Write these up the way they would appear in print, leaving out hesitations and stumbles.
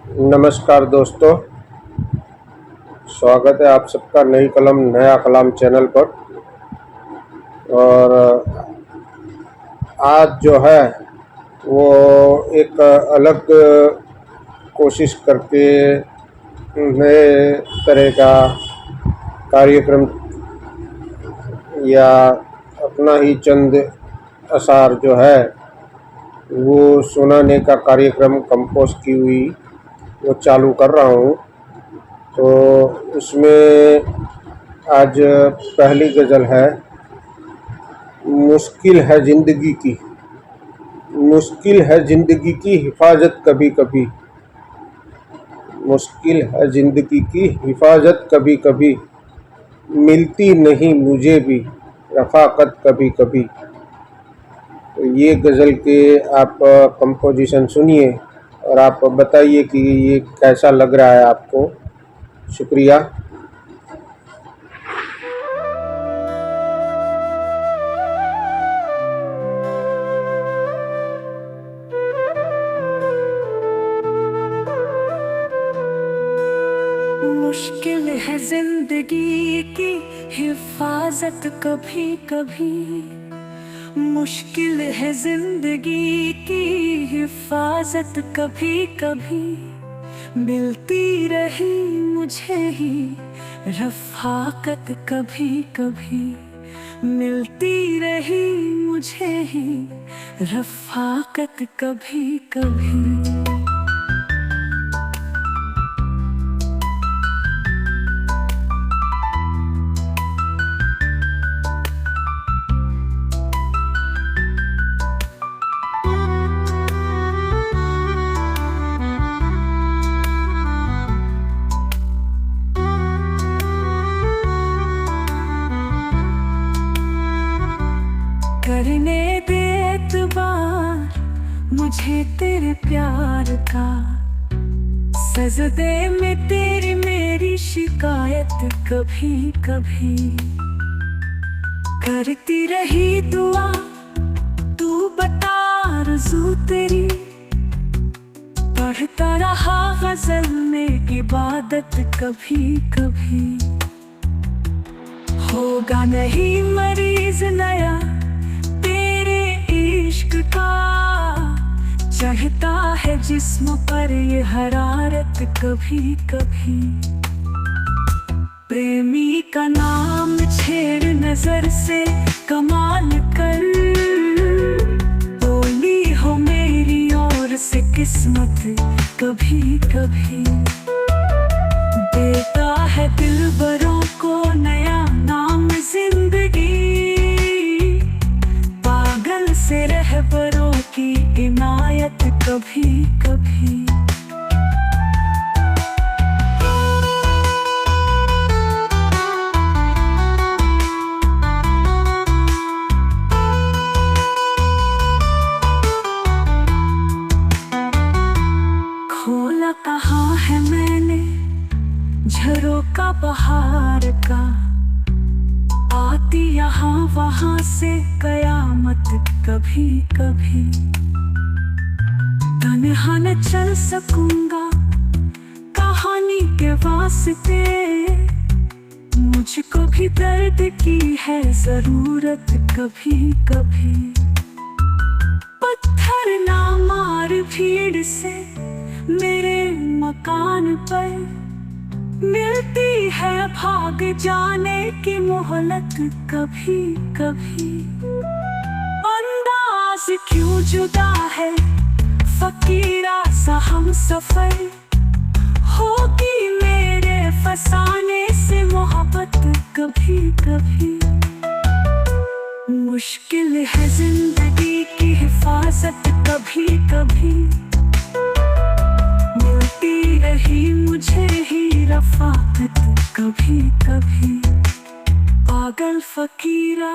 नमस्कार दोस्तों, स्वागत है आप सबका नई कलम नया कलाम चैनल पर। और आज जो है वो एक अलग कोशिश करके नए तरह का कार्यक्रम या अपना ही चंद अशार जो है वो सुनाने का कार्यक्रम कंपोज की हुई वो चालू कर रहा हूँ। तो उसमें आज पहली गज़ल है, मुश्किल है ज़िंदगी की, मुश्किल है ज़िंदगी की हिफाजत कभी कभी, मुश्किल है ज़िंदगी की हिफाजत कभी कभी, मिलती नहीं मुझे भी रफ़ाकत कभी कभी। तो ये गज़ल के आप कंपोजिशन सुनिए और आप बताइए कि ये कैसा लग रहा है आपको। शुक्रिया। मुश्किल है जिंदगी की हिफाजत कभी कभी, मुश्किल है जिंदगी की हिफाजत कभी कभी, मिलती रही मुझे ही रफ़ाकत कभी कभी, मिलती रही मुझे ही रफ़ाकत कभी कभी। करने दे एतबार मुझे तेरे प्यार का, सजदे में तेरी मेरी शिकायत कभी कभी, करती रही दुआ तू बता आरज़ू तेरी, पढ़ता रहा गजल में इबादत कभी कभी। होगा नहीं मरीज नया इश्क का, चढ़ता है जिस्म पर ये हरारत कभी कभी, प्रेमी का नाम छेड़ नजर से कमाल कर, बोली हो मेरी ओर से किस्मत कभी कभी, देता है दिलबरों को नया नाम जिंदगी, से रहबरों की इनायत कभी कभी। खोला कहाँ है मैंने झरोका बहार का, आती यहाँ वहाँ से कयामत कभी कभी, तन्हा न चल सकूंगा कहानी के वास्ते, मुझको भी दर्द की है जरूरत कभी कभी, पत्थर ना मार भीड़ से मेरे मकान पर, मिलती है भाग जाने की मोहलत कभी कभी, अंदाज क्यों जुदा है फकीरा सा हम सफर, होगी मेरे फसाने से मोहब्बत कभी कभी, मुश्किल है जिंदगी की हिफाजत कभी कभी, मिलती रही मुझे ही रफ़ाकत कभी कभी, पागल फकीरा।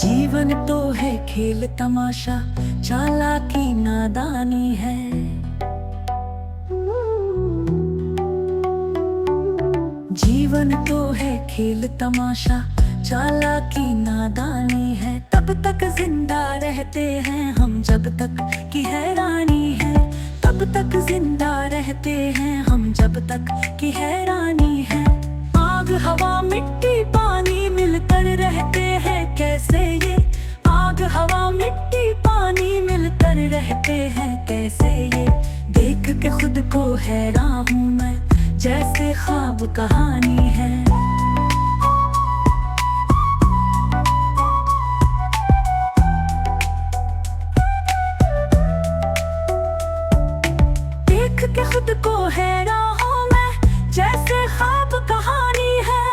जीवन तो है खेल तमाशा चालाकी नादानी है, जीवन तो है खेल तमाशा चालाकी नादानी है, तब तक जिंदा रहते हैं हम जब तक की हैरानी है, तब तक जिंदा रहते हैं हम जब तक की हैरानी है। आग हवा मिट्टी पानी मिलकर रहते हैं कैसे ये, आग हवा मिट्टी पानी मिलकर रहते हैं कैसे ये, देख के खुद को हैरान हूँ मैं जैसे ख्वाब कहानी है। देख के खुद को हैरान हूँ मैं जैसे ख्वाब कहानी है।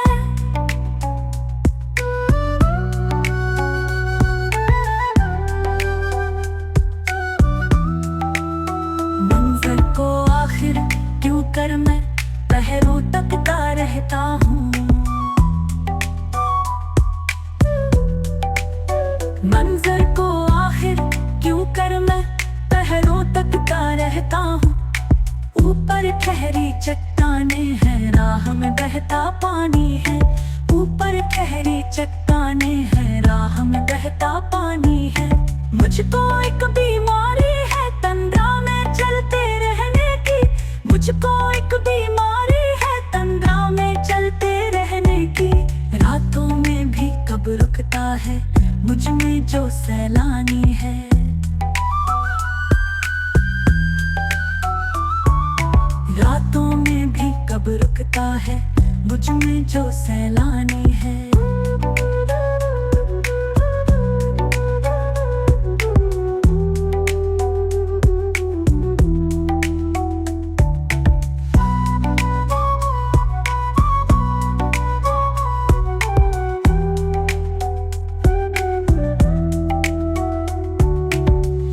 मंजर को आखिर क्यों कर मैं पहरों तकता रहता हूँ, मंजर को आखिर क्यों कर मैं पहरों तकता रहता हूँ। ऊपर ठहरी चट्टाने हैं राह में बहता पानी है, ऊपर ठहरी चट्टाने हैं राह में बहता पानी है। मुझको एक बीमारी है तंद्रा में चलते रहने की, मुझको एक बीमारी है तंद्रा में चलते रहने की। रातों में भी कब रुकता है मुझ में जो सैलानी है, रातों में भी कब रुकता है मुझ में जो सैलानी है।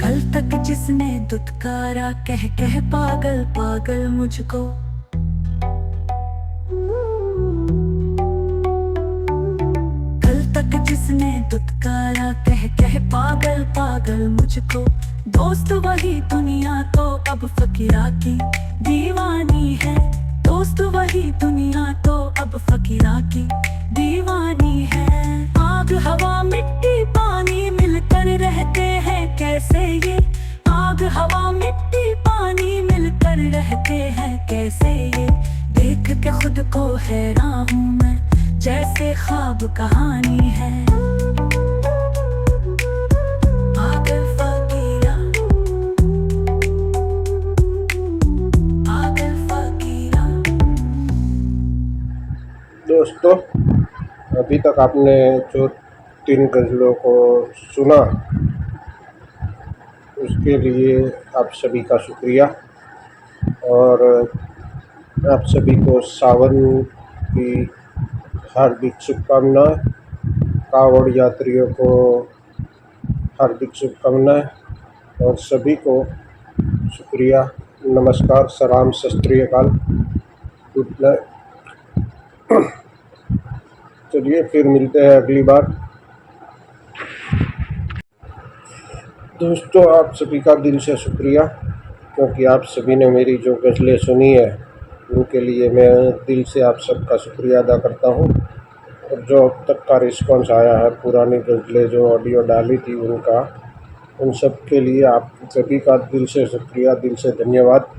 कल तक जिसने दुत्कारा कह कह पागल पागल मुझको, कल तक जिसने दुत्कारा कह कह पागल पागल मुझको। दोस्त वही दुनिया तो अब फकीरा की दीवानी है, दोस्त वही दुनिया तो अब फकीरा की दीवानी है। आग हवा मिट्टी पानी मिलकर रहते हैं कैसे ये, आग हवा मिट्टी पानी मिलकर रहते हैं कैसे ये, देख के खुद को हैरान हूँ मैं जैसे ख्वाब कहानी है। पागल फकीरा, पागल फकीरा। दोस्तों, अभी तक आपने जो 3 गज़लों को सुना उसके लिए आप सभी का शुक्रिया, और आप सभी को सावन की हार्दिक शुभकामनाएं, कांवड़ यात्रियों को हार्दिक शुभकामनाएं और सभी को शुक्रिया। नमस्कार, सलाम, सत श्री अकाल, गुड नाइट। चलिए फिर मिलते हैं अगली बार। दोस्तों, आप सभी का दिल से शुक्रिया, क्योंकि आप सभी ने मेरी जो गज़लें सुनी है उनके लिए मैं दिल से आप सबका शुक्रिया अदा करता हूँ। और जो अब तक का रिस्पॉन्स आया है, पुरानी गज़लें जो ऑडियो डाली थी उनका, उन सब के लिए आप सभी का दिल से शुक्रिया, दिल से धन्यवाद।